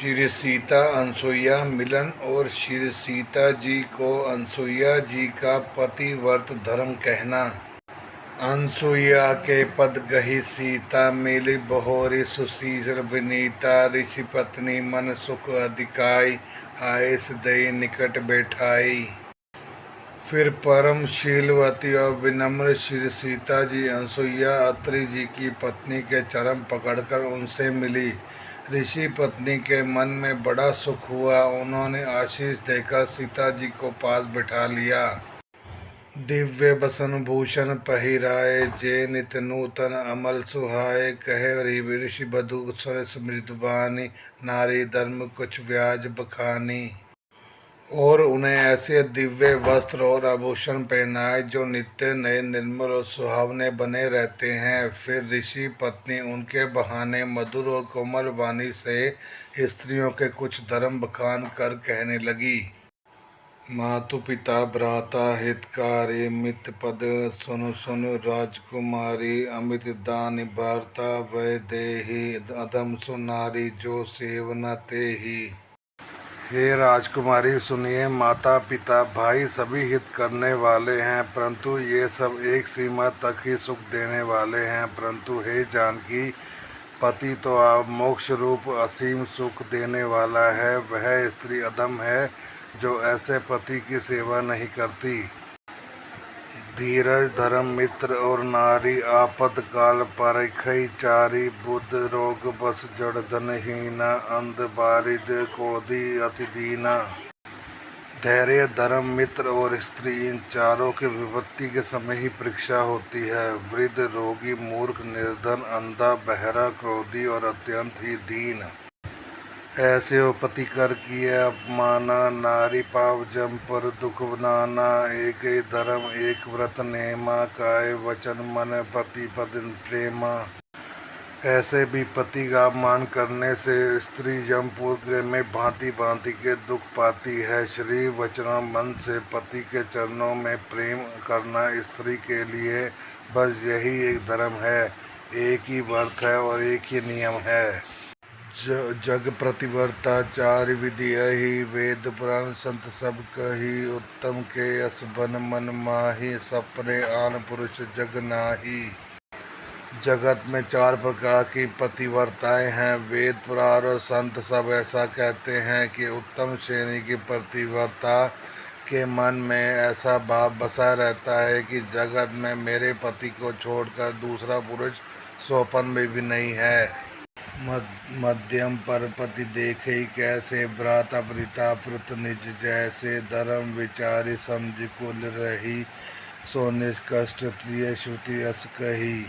श्री सीता अनसुईया मिलन और श्री सीता जी को अनसुईया जी का पतिव्रत धर्म कहना। अनसुईया के पद गही सीता, मिली बहोरी सुशील विनीता। ऋषि पत्नी मन सुख अधिकाई, आयस दई निकट बैठाई। फिर परम शीलवती और विनम्र श्री सीता जी अनसुईया अत्रि जी की पत्नी के चरण पकड़कर उनसे मिली। ऋषि पत्नी के मन में बड़ा सुख हुआ। उन्होंने आशीष देकर सीता जी को पास बिठा लिया। दिव्य बसन भूषण पहिराए, जे नित नूतन अमल सुहाए। कहे ऋषि बधु सरस मृदुबानी, नारी धर्म कुछ ब्याज बखानी। और उन्हें ऐसे दिव्य वस्त्र और आभूषण पहनाए जो नित्य नए निर्मल और सुहावने बने रहते हैं। फिर ऋषि पत्नी उनके बहाने मधुर और कोमल वाणी से स्त्रियों के कुछ धर्म बखान कर कहने लगी। मातु पिता भ्राता हितकारी, मित पद सुन सुन राजकुमारी। अमित दान वार्ता वै देहि, अधम सुनारी जो सेवना तेहि। हे राजकुमारी सुनिए, माता पिता भाई सभी हित करने वाले हैं, परंतु ये सब एक सीमा तक ही सुख देने वाले हैं। परंतु हे जानकी, पति तो आप मोक्ष रूप असीम सुख देने वाला है। वह स्त्री अधम है जो ऐसे पति की सेवा नहीं करती। धीरज धर्म मित्र और नारी, आपद काल परखै चारी। बुद्ध रोग बस जड़ धनहीना, अंध बारिद कोदि अति दीना। धैर्य धर्म मित्र और स्त्री, इन चारों की विपत्ति के समय ही परीक्षा होती है। वृद्ध रोगी मूर्ख निर्धन अंधा बहरा क्रोधी और अत्यंत ही दीन, ऐसे हो पति कर किए अपमाना। नारी पाव जम पर दुख नाना, एक धर्म एक व्रत नेमा। काय वचन मन पति पद प्रेमा। ऐसे भी पति का अपमान करने से स्त्री यमपुर में भांति भांति के दुख पाती है। शरीर वचन मन से पति के चरणों में प्रेम करना स्त्री के लिए बस यही एक धर्म है, एक ही व्रत है और एक ही नियम है। जग प्रतिवर्ता चार विधि यही, वेद पुराण संत सब कही। उत्तम के यस बन मन माही, सपने आन पुरुष जग नाही। जगत में चार प्रकार की पतिव्रताएं हैं। वेद पुराण और संत सब ऐसा कहते हैं कि उत्तम श्रेणी की पतिव्रता के मन में ऐसा भाव बसा रहता है कि जगत में मेरे पति को छोड़कर दूसरा पुरुष स्वप्न में भी नहीं है। मध्यम पर पति देखे कैसे, भ्राता प्रीता पृत निज जैसे। धर्म विचारी समझ कुल रही, सो निष्कष्ट त्रिय श्रुति अस कही।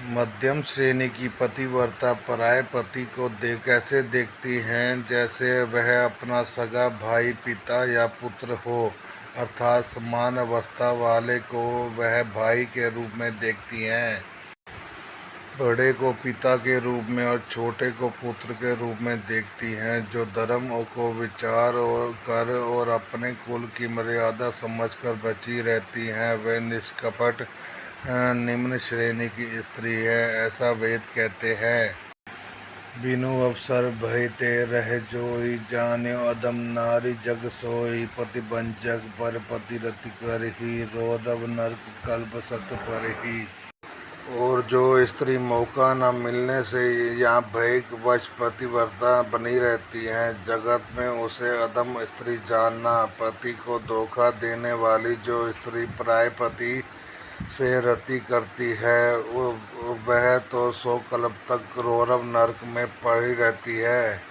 मध्यम श्रेणी की पतिव्रता पराये पति को कैसे देखती हैं, जैसे वह अपना सगा भाई पिता या पुत्र हो, अर्थात समान अवस्था वाले को वह भाई के रूप में देखती हैं। बड़े को पिता के रूप में और छोटे को पुत्र के रूप में देखती हैं। जो धर्म को विचार और कर और अपने कुल की मर्यादा समझकर बची रहती हैं, वे निष्कपट निम्न श्रेणी की स्त्री है, ऐसा वेद कहते हैं। बिनु अवसर भयते रह जोई, जान्यो अदम नारी जग सोई। पति वंचक पर पति रति करही, रौरव नरक कल्प सत परही। और जो स्त्री मौका न मिलने से या भय वश पतिव्रता बनी रहती हैं, जगत में उसे अधम स्त्री जानना। पति को धोखा देने वाली जो स्त्री पराये पति से रति करती है, वह तो 100 कल्प तक रौरव नरक में पड़ी रहती है।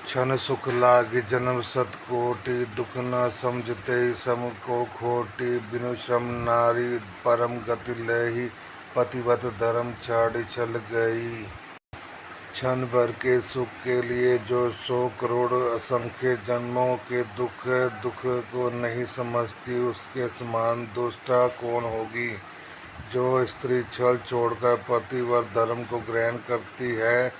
क्षण सुख लागी जन्म सत कोटि, दुख न समझते सम को खोटी। बिनु श्रम नारी परम गति लही, पतिव्रत धर्म छाड़ी चल गई। क्षण भर के सुख के लिए जो 100 करोड़ असंख्य जन्मों के दुख को नहीं समझती, उसके समान दुष्टा कौन होगी। जो स्त्री छल छोड़कर पतिव्रत धर्म को ग्रहण करती है,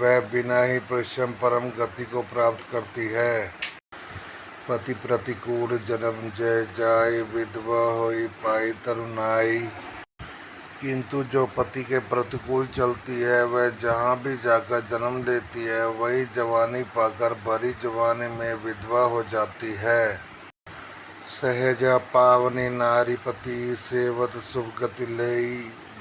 वह बिना ही परिश्रम परम गति को प्राप्त करती है। पति प्रतिकूल जन्म जय जाय, विधवा होई पाई तरुणाई। किंतु जो पति के प्रतिकूल चलती है वह जहाँ भी जाकर जन्म लेती है वही जवानी पाकर भरी जवानी में विधवा हो जाती है। सहजा पावनी नारी पति सेवत शुभ गति लई,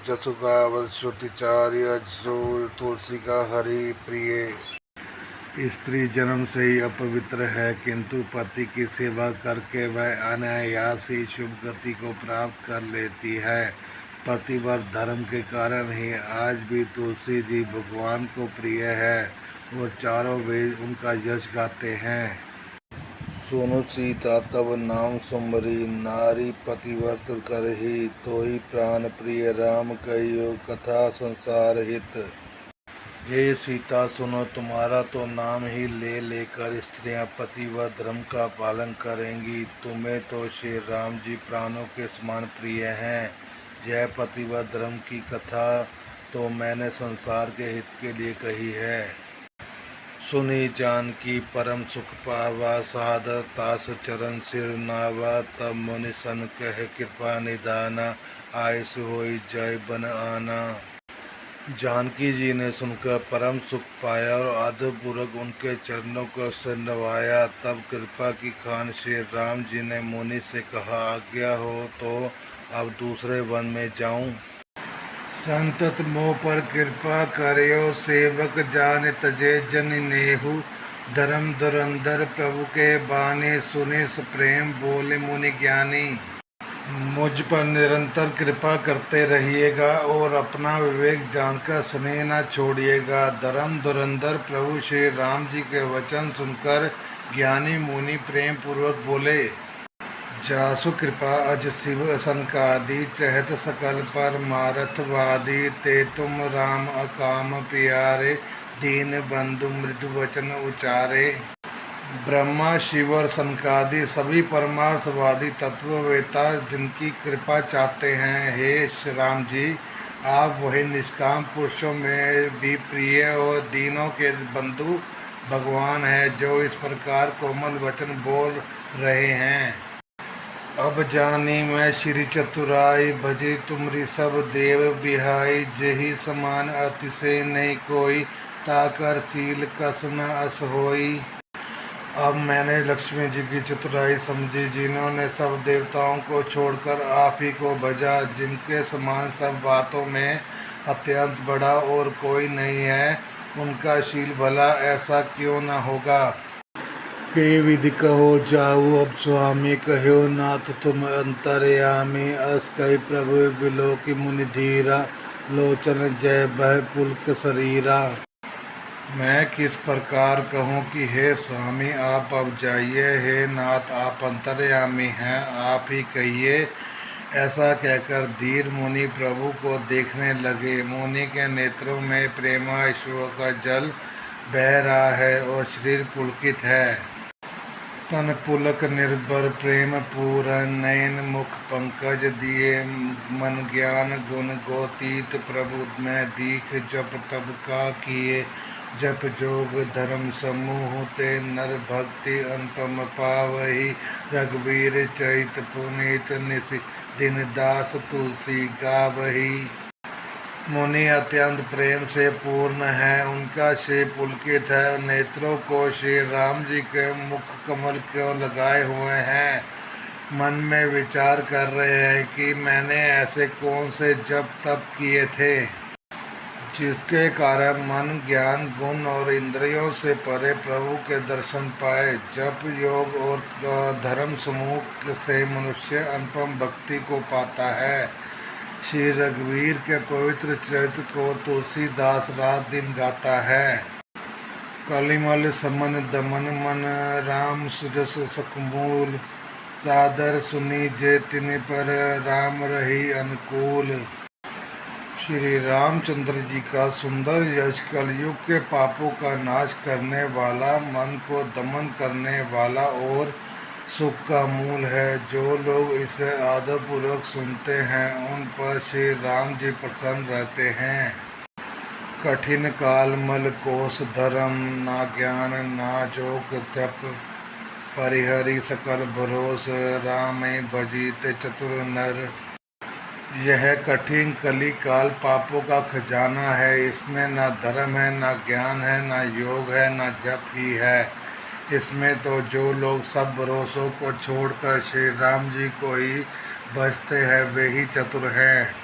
जसु गावत श्रुति चार्य अजसो तुलसी का हरि प्रिय। स्त्री जन्म से ही अपवित्र है, किंतु पति की सेवा करके वह अनायास ही शुभ गति को प्राप्त कर लेती है। पतिव्रत धर्म के कारण ही आज भी तुलसी जी भगवान को प्रिय है और चारों वेद उनका यश गाते हैं। सुनु सीता तब नाम सुमरी, नारी पतिव्रत करही, तो ही प्राण प्रिय राम कहियो कथा संसार हित। हे सीता सुनो, तुम्हारा तो नाम ही ले लेकर स्त्रियां पतिव्रत धर्म का पालन करेंगी। तुम्हें तो श्री राम जी प्राणों के समान प्रिय हैं। यह पतिव्रत धर्म की कथा तो मैंने संसार के हित के लिए कही है। सुनी जानकी परम सुख पावा, साधत तास चरण सिर नावा, तब मुनि सन कह कृपा निदाना, आयस होई जय बन आना। जानकी जी ने सुनकर परम सुख पाया और आदरपूर्वक उनके चरणों को से नवाया। तब कृपा की खान श्री राम जी ने मुनि से कहा, आज्ञा हो तो अब दूसरे वन में जाऊं। संतत मोह पर कृपा करियो, सेवक जान तजे जन नेहु, धर्म धुरंधर प्रभु के बानी, सुने प्रेम बोले मुनि ज्ञानी। मुझ पर निरंतर कृपा करते रहिएगा और अपना विवेक जानकर स्नेह न छोड़िएगा। धर्म धुरंधर प्रभु श्री राम जी के वचन सुनकर ज्ञानी मुनि प्रेम पूर्वक बोले, जासु कृपा अज शिव सनकादि, चहत सकल पर मारथ वादी, ते तुम राम अकाम प्यारे, दीन बंधु मृदु वचन उचारे। ब्रह्मा शिव और सनकादि सभी परमार्थवादी तत्ववेता जिनकी कृपा चाहते हैं, हे श्री राम जी आप वही निष्काम पुरुषों में भी प्रिय और दीनों के बंधु भगवान हैं, जो इस प्रकार कोमल वचन बोल रहे हैं। अब जानी मैं श्री चतुराई, भजी तुमरी सब देव बिहाई, जेहि समान अतिशय नहीं कोई, ताकर शील कस न अस होई। अब मैंने लक्ष्मी जी की चतुराई समझी, जिन्होंने सब देवताओं को छोड़कर आप ही को भजा, जिनके समान सब बातों में अत्यंत बड़ा और कोई नहीं है, उनका शील भला ऐसा क्यों न होगा। के विधि कहो जाऊ अब स्वामी, कहो नाथ तुम अंतर्यामी, अस कही प्रभु बिलो की मुनि धीरा, लोचन जय बह पुलक शरीरा। मैं किस प्रकार कहूँ कि हे स्वामी आप अब जाइए, हे नाथ आप अंतर्यामी हैं, आप ही कहिए। ऐसा कहकर धीर मुनि प्रभु को देखने लगे। मुनि के नेत्रों में प्रेमाश्रु का जल बह रहा है और शरीर पुलकित है। तन पुलक निर्भर प्रेम पूरन, नयन मुख पंकज दिए, मन ज्ञान गुण गोतीत, प्रभु में दीख जप तब का किए, जप जोग धर्म समूह ते, नर भक्ति अनुपम पावही, रघुवीर चैत पुनीत निसि, दिन दास तुलसी गावही। मुनि अत्यंत प्रेम से पूर्ण है, उनका श्री पुलकित है, नेत्रों को श्री राम जी के मुख कमल क्यों लगाए हुए हैं। मन में विचार कर रहे हैं कि मैंने ऐसे कौन से जप तप किए थे, जिसके कारण मन ज्ञान गुण और इंद्रियों से परे प्रभु के दर्शन पाए। जप योग और धर्म समूह से मनुष्य अनुपम भक्ति को पाता है। श्री रघुवीर के पवित्र चरित्र को तुलसीदास रात दिन गाता है। कलिमल समन दमन मन, राम सुजस सखमूल, सादर सुनी जे तिन पर, राम रही अनुकूल। श्री रामचंद्र जी का सुंदर यश कलयुग के पापों का नाश करने वाला, मन को दमन करने वाला और सुख का मूल है। जो लोग इसे आदरपूर्वक सुनते हैं उन पर श्री राम जी प्रसन्न रहते हैं। कठिन काल मल कोस धर्म, ना ज्ञान ना जोग तप, परिहरि सकल भरोस, राम भजीत चतुर नर। यह कठिन कली काल पापों का खजाना है। इसमें न धर्म है, न ज्ञान है, न योग है, न जप ही है। इसमें तो जो लोग सब भरोसों को छोड़कर श्री राम जी को ही भजते हैं वे ही चतुर हैं।